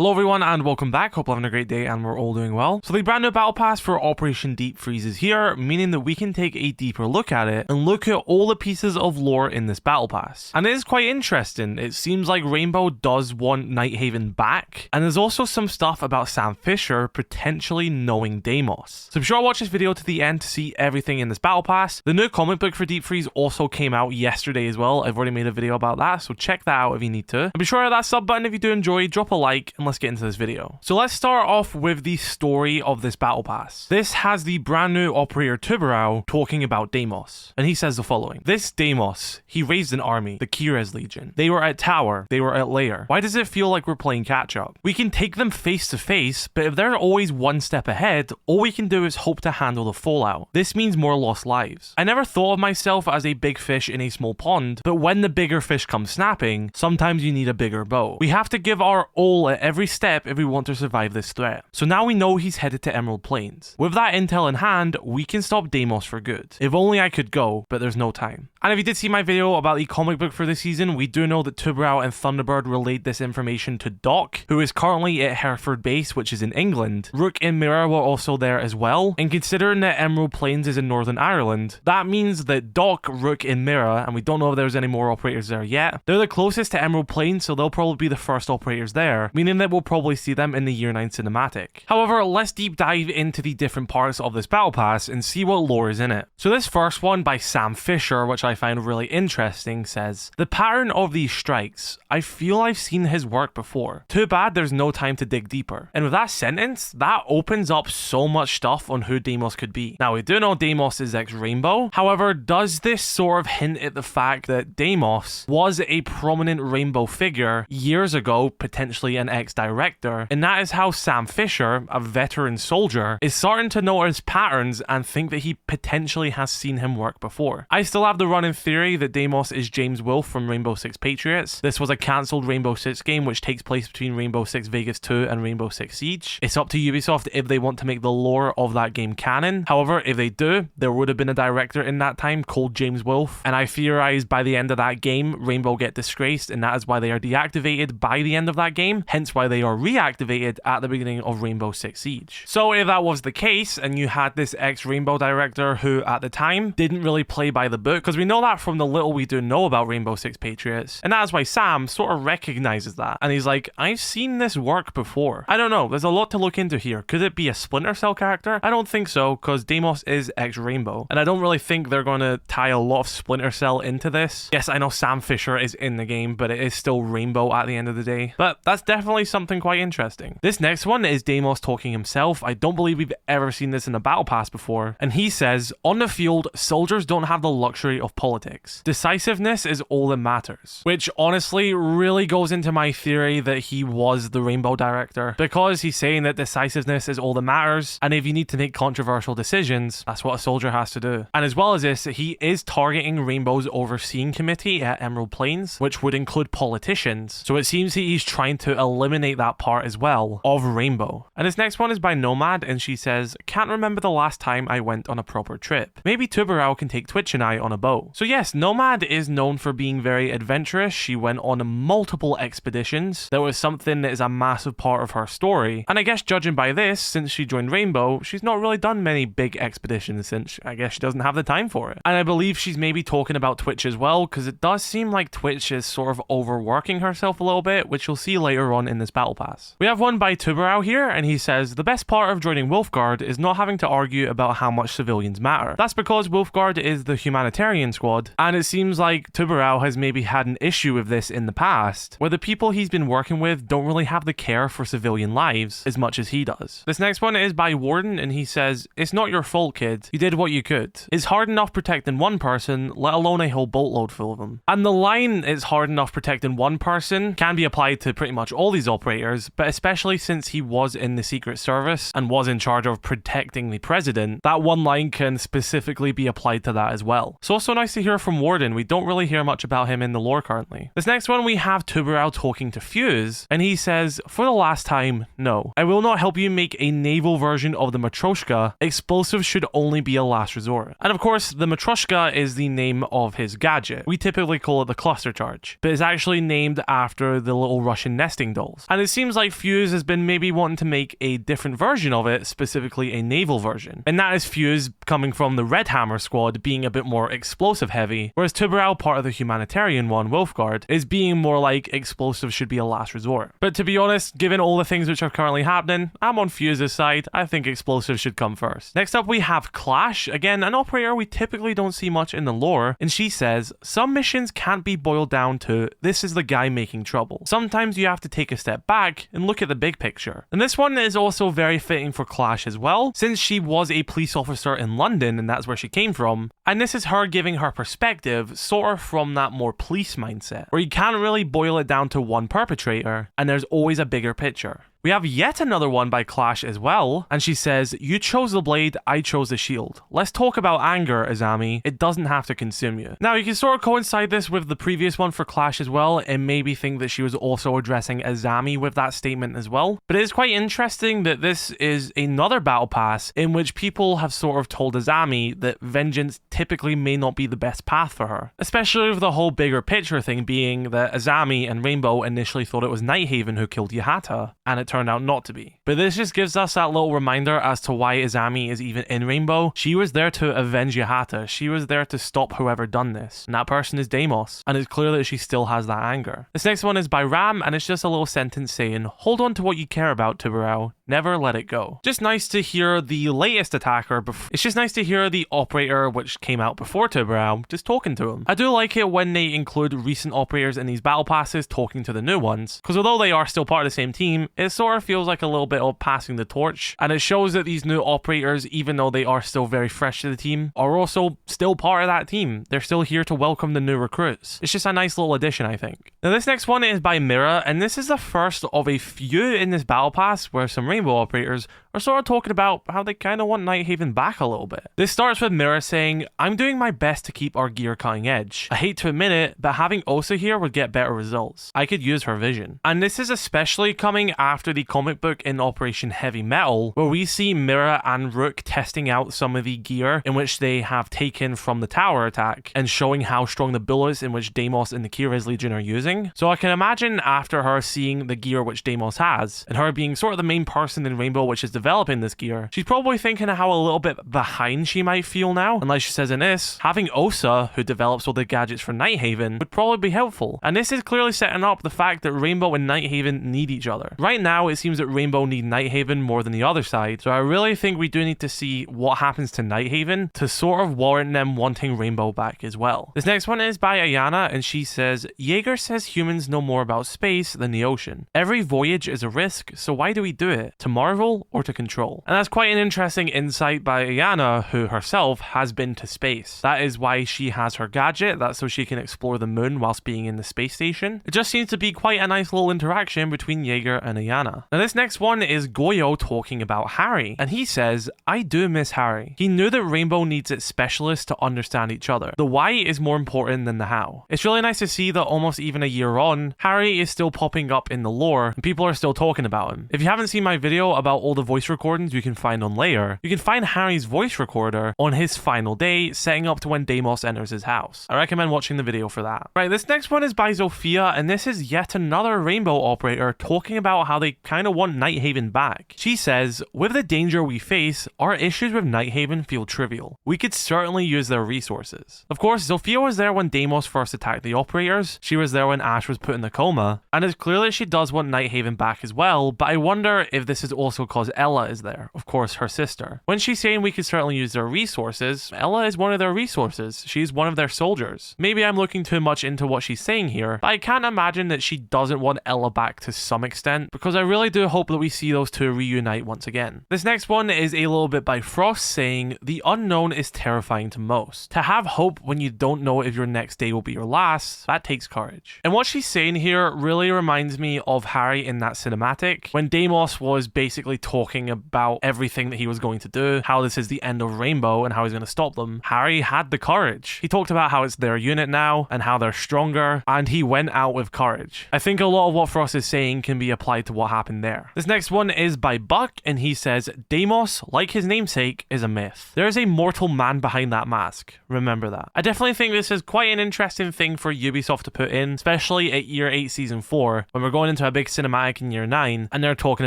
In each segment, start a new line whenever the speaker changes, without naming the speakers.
Hello everyone and welcome back, hope you're having a great day and we're all doing well. So the brand new battle pass for Operation Deep Freeze is here, meaning that we can take a deeper look at it and look at all the pieces of lore in this battle pass. And it is quite interesting. It seems like Rainbow does want Nighthaven back, and there's also some stuff about Sam Fishre potentially knowing Deimos. So be sure to watch this video to the end to see everything in this battle pass. The new comic book for Deep Freeze also came out yesterday as well. I've already made a video about that, so check that out if you need to. And be sure to hit that sub button if you do enjoy, drop a like, and let's get into this video. So let's start off with the story of this battle pass. This has the brand new operator Tubarão talking about Deimos, and he says the following. This Deimos, he raised an army, the Kires Legion. They were at tower, they were at lair. Why does it feel like we're playing catch up? We can take them face to face, but if they're always one step ahead, all we can do is hope to handle the fallout. This means more lost lives. I never thought of myself as a big fish in a small pond, but when the bigger fish come snapping, sometimes you need a bigger boat. We have to give our all at every step if we want to survive this threat. So now we know he's headed to Emerald Plains. With that intel in hand, we can stop Deimos for good. If only I could go, but there's no time. And if you did see my video about the comic book for this season, we do know that Tubarão and Thunderbird relayed this information to Doc, who is currently at Hereford Base, which is in England. Rook and Mira were also there as well, and considering that Emerald Plains is in Northern Ireland, that means that Doc, Rook, and Mira, and we don't know if there's any more operators there yet, they're the closest to Emerald Plains, so they'll probably be the first operators there, meaning that we'll probably see them in the Year 9 cinematic. However, let's deep dive into the different parts of this battle pass and see what lore is in it. So this first one by Sam Fishre, which I find really interesting, says, the pattern of these strikes, I feel I've seen his work before. Too bad there's no time to dig deeper. And with that sentence, that opens up so much stuff on who Deimos could be. Now, we do know Deimos is ex-Rainbow. However, does this sort of hint at the fact that Deimos was a prominent Rainbow figure years ago, potentially an ex-director, and that is how Sam Fishre, a veteran soldier, is starting to notice patterns and think that he potentially has seen him work before. I still have the running theory that Deimos is James Wolfe from Rainbow Six Patriots. This was a cancelled Rainbow Six game which takes place between Rainbow Six Vegas 2 and Rainbow Six Siege. It's up to Ubisoft if they want to make the lore of that game canon. However, if they do, there would have been a director in that time called James Wolfe, and I theorize by the end of that game, Rainbow get disgraced, and that is why they are deactivated by the end of that game, hence why they are reactivated at the beginning of Rainbow Six Siege. So if that was the case, and you had this ex-Rainbow director who at the time didn't really play by the book, because we know that from the little we do know about Rainbow Six Patriots, and that is why Sam sort of recognizes that, and he's like, I've seen this work before. I don't know, there's a lot to look into here. Could it be a Splinter Cell character? I don't think so, because Deimos is ex-Rainbow, and I don't really think they're going to tie a lot of Splinter Cell into this. Yes, I know Sam Fishre is in the game, but it is still Rainbow at the end of the day. But that's definitely something quite interesting. This next one is Deimos talking himself. I don't believe we've ever seen this in a battle pass before. And he says, on the field, soldiers don't have the luxury of politics. Decisiveness is all that matters. Which honestly really goes into my theory that he was the Rainbow director, because he's saying that decisiveness is all that matters, and if you need to make controversial decisions, that's what a soldier has to do. And as well as this, he is targeting Rainbow's overseeing committee at Emerald Plains, which would include politicians. So it seems he's trying to eliminate that part as well of Rainbow. And this next one is by Nomad, and she says, can't remember the last time I went on a proper trip. Maybe Tubarão can take Twitch and I on a boat. So yes, Nomad is known for being very adventurous. She went on multiple expeditions. That was something that is a massive part of her story. And I guess judging by this, since she joined Rainbow, she's not really done many big expeditions since I guess she doesn't have the time for it. And I believe she's maybe talking about Twitch as well, because it does seem like Twitch is sort of overworking herself a little bit, which you'll see later on in this battle pass. We have one by Tubarão here, and he says, the best part of joining Wolfguard is not having to argue about how much civilians matter. That's because Wolfguard is the humanitarian squad, and it seems like Tubarão has maybe had an issue with this in the past, where the people he's been working with don't really have the care for civilian lives as much as he does. This next one is by Warden, and he says, it's not your fault, kid. You did what you could. It's hard enough protecting one person, let alone a whole boatload full of them. And the line, it's hard enough protecting one person, can be applied to pretty much all these operators, but especially since he was in the Secret Service and was in charge of protecting the president, that one line can specifically be applied to that as well. It's also nice to hear from Warden. We don't really hear much about him in the lore currently. This next one we have Tubarão talking to Fuze, and he says, for the last time, no. I will not help you make a naval version of the Matryoshka. Explosives should only be a last resort. And of course, the Matryoshka is the name of his gadget. We typically call it the cluster charge, but it's actually named after the little Russian nesting dolls. and it seems like Fuze has been maybe wanting to make a different version of it, specifically a naval version. And that is Fuze coming from the redhammer squad being a bit more explosive heavy, whereas Tubarão, part of the humanitarian one, Wolfguard, is being more like explosive should be a last resort. But to be honest, given all the things which are currently happening, I'm on Fuze's side. I think explosives should come first. Next up we have Clash, again an operator we typically don't see much in the lore, and she says, some missions can't be boiled down to this is the guy making trouble. Sometimes you have to take a step back and look at the big picture. And this one is also very fitting for Clash as well, since she was a police officer in London and that's where she came from, and this is her giving her perspective sort of from that more police mindset, where you can't really boil it down to one perpetrator and there's always a bigger picture. We have yet another one by Clash as well, and she says, you chose the blade, I chose the shield. Let's talk about anger, Azami. It doesn't have to consume you. Now, you can sort of coincide this with the previous one for Clash as well, and maybe think that she was also addressing Azami with that statement as well. But it is quite interesting that this is another battle pass in which people have sort of told Azami that vengeance typically may not be the best path for her. Especially with the whole bigger picture thing being that Azami and Rainbow initially thought it was Nighthaven who killed Yahata, and it turned out not to be. But this just gives us that little reminder as to why Azami is even in Rainbow. She was there to avenge Yahata. She was there to stop whoever done this. And that person is Deimos. And it's clear that she still has that anger. This next one is by Ram, and it's just a little sentence saying, hold on to what you care about, Tubarão. Never let it go. Just nice to hear the latest attacker. It's just nice to hear the operator which came out before Tubarão just talking to him. I do like it when they include recent operators in these battle passes talking to the new ones, because although they are still part of the same team, it sort of feels like a little bit of passing the torch, and it shows that these new operators, even though they are still very fresh to the team, are also still part of that team. They're still here to welcome the new recruits. It's just a nice little addition, I think. Now this next one is by Mira, and this is the first of a few in this battle pass where some Rainbow operators are sort of talking about how they kind of want Nighthaven back a little bit. This starts with Mira saying, I'm doing my best to keep our gear cutting edge. I hate to admit it, but having Osa here would get better results. I could use her vision. And this is especially coming after the comic book in Operation Heavy Metal, where we see Mira and Rook testing out some of the gear in which they have taken from the tower attack and showing how strong the bullets in which Deimos and the Kira's Legion are using. So I can imagine after her seeing the gear which Deimos has, and her being sort of the main person in Rainbow which is developing this gear, she's probably thinking of how a little bit behind she might feel now. And like she says in this, having Osa, who develops all the gadgets for Nighthaven, would probably be helpful. And this is clearly setting up the fact that Rainbow and Nighthaven need each other. Right now, it seems that Rainbow need Nighthaven more than the other side, so I really think we do need to see what happens to Nighthaven to sort of warrant them wanting Rainbow back as well. This next one is by Iana, and she says, Jager says humans know more about space than the ocean. Every voyage is a risk, so why do we do it? To marvel or to control? And that's quite an interesting insight by Iana, who herself has been to space. That is why she has her gadget, that's so she can explore the moon whilst being in the space station. It just seems to be quite a nice little interaction between Jager and Iana. Now this next one is Goyo talking about Harry, and he says, I do miss Harry. He knew that Rainbow needs its specialists to understand each other. The why is more important than the how. It's really nice to see that almost even a year on, Harry is still popping up in the lore and people are still talking about him. If you haven't seen my video about all the voice recordings you can find on Layer, you can find Harry's voice recorder on his final day, setting up to when Deimos enters his house. I recommend watching the video for that. Right, this next one is by Zofia, and this is yet another Rainbow operator talking about how they kind of want Nighthaven back. She says, with the danger we face, our issues with Nighthaven feel trivial. We could certainly use their resources. Of course, Zofia was there when Deimos first attacked the operators, she was there when Ash was put in the coma, and it's clear that she does want Nighthaven back as well, but I wonder if this is also because Ella is there, of course her sister. When she's saying we could certainly use their resources, Ella is one of their resources. She's one of their soldiers. Maybe I'm looking too much into what she's saying here, but I can't imagine that she doesn't want Ella back to some extent, because I really do hope that we see those two reunite once again. This next one is a little bit by Frost saying, the unknown is terrifying to most. To have hope when you don't know if your next day will be your last, that takes courage. And what she's saying here really reminds me of Harry in that cinematic, when Deimos was basically talking talking about everything that he was going to do, how this is the end of Rainbow and how he's going to stop them, Harry had the courage. He talked about how it's their unit now and how they're stronger, and he went out with courage. I think a lot of what Frost is saying can be applied to what happened there. This next one is by Buck, and he says, Deimos, like his namesake, is a myth. There is a mortal man behind that mask. Remember that. I definitely think this is quite an interesting thing for Ubisoft to put in, especially at Year 8 Season 4, when we're going into a big cinematic in Year 9, and they're talking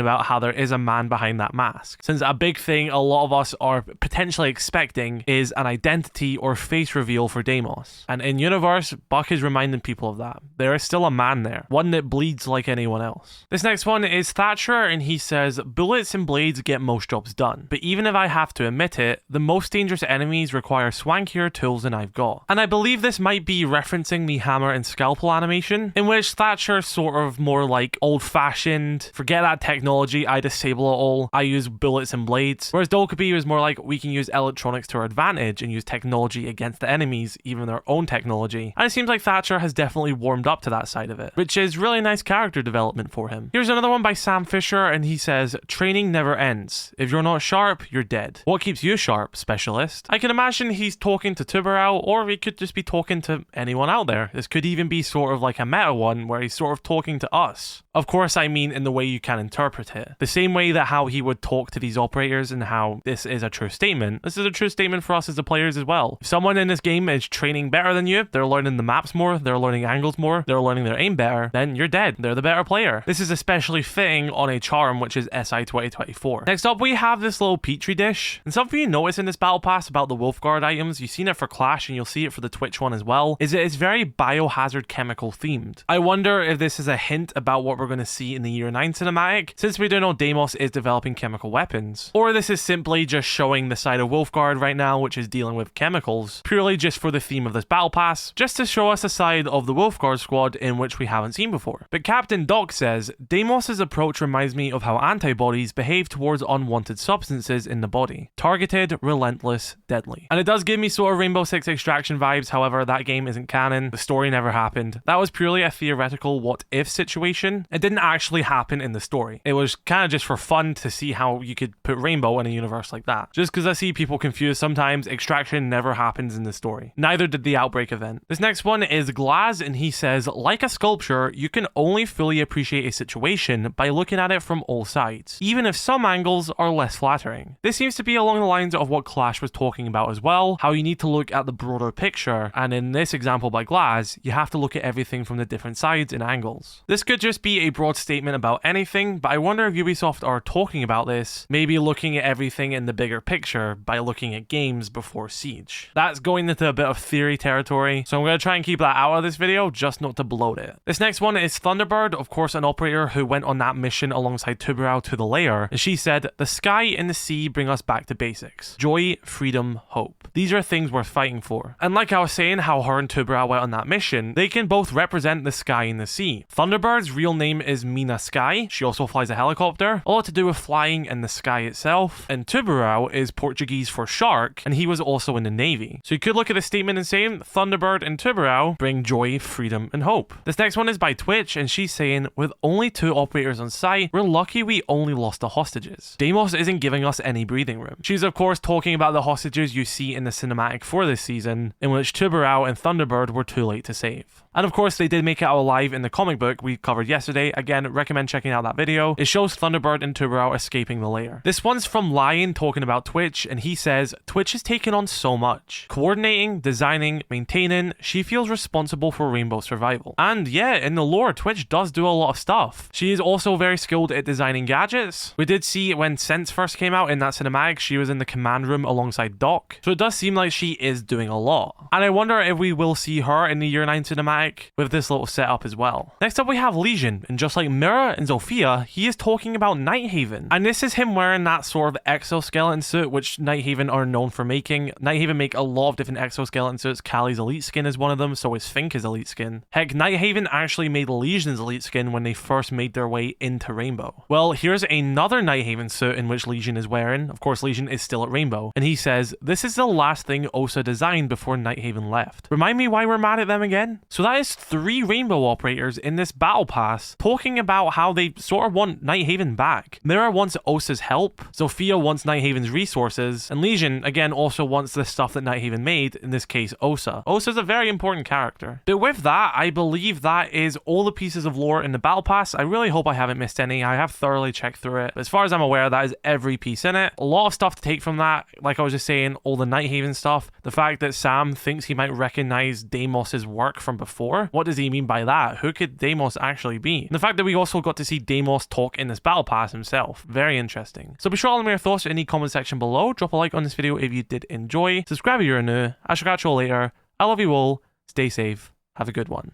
about how there is a man behind that mask. Since a big thing a lot of us are potentially expecting is an identity or face reveal for Deimos. And in universe, Buck is reminding people of that. There is still a man there, one that bleeds like anyone else. This next one is Thatcher, and he says, bullets and blades get most jobs done, but even if I have to admit it, the most dangerous enemies require swankier tools than I've got. And I believe this might be referencing the hammer and scalpel animation, in which Thatcher's sort of more like old-fashioned, forget that technology, I disable it all, I use bullets and blades, whereas Dokkaebi was more like, we can use electronics to our advantage and use technology against the enemies, even their own technology. And it seems like Thatcher has definitely warmed up to that side of it, which is really nice character development for him. Here's another one by Sam Fishre, and he says, training never ends. If you're not sharp, you're dead. What keeps you sharp, specialist? I can imagine he's talking to Tubarão, or he could just be talking to anyone out there. This could even be sort of like a meta one, where he's sort of talking to us. Of course, I mean in the way you can interpret it. The same way that how he would talk to these operators and how this is a true statement. This is a true statement for us as the players as well. If someone in this game is training better than you, they're learning the maps more, they're learning angles more, they're learning their aim better, then you're dead. They're the better player. This is especially fitting on a charm, which is SI 2024. Next up, we have this little petri dish. And something you notice in this battle pass about the Wolfguard items, you've seen it for Clash and you'll see it for the Twitch one as well, is it's very biohazard chemical themed. I wonder if this is a hint about what we're going to see in the Year 9 cinematic, since we do know Deimos is developing chemical weapons. Or this is simply just showing the side of Wolfguard right now, which is dealing with chemicals, purely just for the theme of this battle pass, just to show us a side of the Wolfguard squad in which we haven't seen before. But Captain Doc says, Deimos' approach reminds me of how antibodies behave towards unwanted substances in the body. Targeted, relentless, deadly. And it does give me sort of Rainbow Six Extraction vibes, however, that game isn't canon, the story never happened. That was purely a theoretical what-if situation. It didn't actually happen in the story. It was kind of just for fun to see how you could put Rainbow in a universe like that. Just because I see people confused sometimes, Extraction never happens in the story. Neither did the Outbreak event. This next one is Glaz, and he says, like a sculpture, you can only fully appreciate a situation by looking at it from all sides, even if some angles are less flattering. This seems to be along the lines of what Clash was talking about as well, how you need to look at the broader picture, and in this example by Glaz, you have to look at everything from the different sides and angles. This could just be a broad statement about anything, but I wonder if Ubisoft are talking about this, maybe looking at everything in the bigger picture by looking at games before Siege. That's going into a bit of theory territory, so I'm going to try and keep that out of this video, just not to bloat it. This next one is Thunderbird, of course an operator who went on that mission alongside Tubarão to the lair, and she said, the sky and the sea bring us back to basics. Joy, freedom, hope. These are things worth fighting for. And like I was saying, how her and Tubarão went on that mission, they can both represent the sky and the sea. Thunderbird's real name is Mina Sky. She also flies a helicopter, a lot to do with flying and the sky itself. And Tubarão is Portuguese for shark, and he was also in the Navy. So you could look at the statement and say, Thunderbird and Tubarão bring joy, freedom, and hope. This next one is by Twitch, and she's saying, with only 2 operators on site, we're lucky we only lost the hostages. Deimos isn't giving us any breathing room. She's of course talking about the hostages you see in the cinematic for this season, in which Tubarão and Thunderbird were too late to save. And of course, they did make it out alive in the comic book we covered yesterday. Again, recommend checking out that video. It shows Thunderbird and Tubarão escaping the lair. This one's from Lion talking about Twitch, and he says, Twitch has taken on so much. Coordinating, designing, maintaining, she feels responsible for Rainbow survival. And yeah, in the lore, Twitch does do a lot of stuff. She is also very skilled at designing gadgets. We did see when Sense first came out in that cinematic, she was in the command room alongside Doc. So it does seem like she is doing a lot. And I wonder if we will see her in the Year 9 cinematic with this little setup as well. Next up we have Lesion, and just like Mira and Zofia, he is talking about Nighthaven. And this is him wearing that sort of exoskeleton suit which Nighthaven are known for making. Nighthaven make a lot of different exoskeleton suits. Kali's elite skin is one of them, so is Finka's elite skin. Heck, Nighthaven actually made Legion's elite skin when they first made their way into Rainbow. Well, here's another Nighthaven suit in which Lesion is wearing. Of course, Lesion is still at Rainbow, and he says, this is the last thing Osa designed before Nighthaven left. Remind me why we're mad at them again? So that that is 3 rainbow operators in this battle pass talking about how they sort of want Nighthaven back. Mira wants Osa's help, Zofia wants Nighthaven's resources, and Lesion again also wants the stuff that Nighthaven made, in this case Osa. Osa's a very important character. But with that, I believe that is all the pieces of lore in the battle pass. I really hope I haven't missed any. I have thoroughly checked through it. But as far as I'm aware, that is every piece in it. A lot of stuff to take from that. Like I was just saying, all the Nighthaven stuff. The fact that Sam thinks he might recognize Deimos' work from before. What does he mean by that? Who could Deimos actually be? And the fact that we also got to see Deimos talk in this battle pass himself. Very interesting. So be sure to let me know your thoughts in the comment section below. Drop a like on this video if you did enjoy. Subscribe if you're new. I shall catch you all later. I love you all. Stay safe. Have a good one.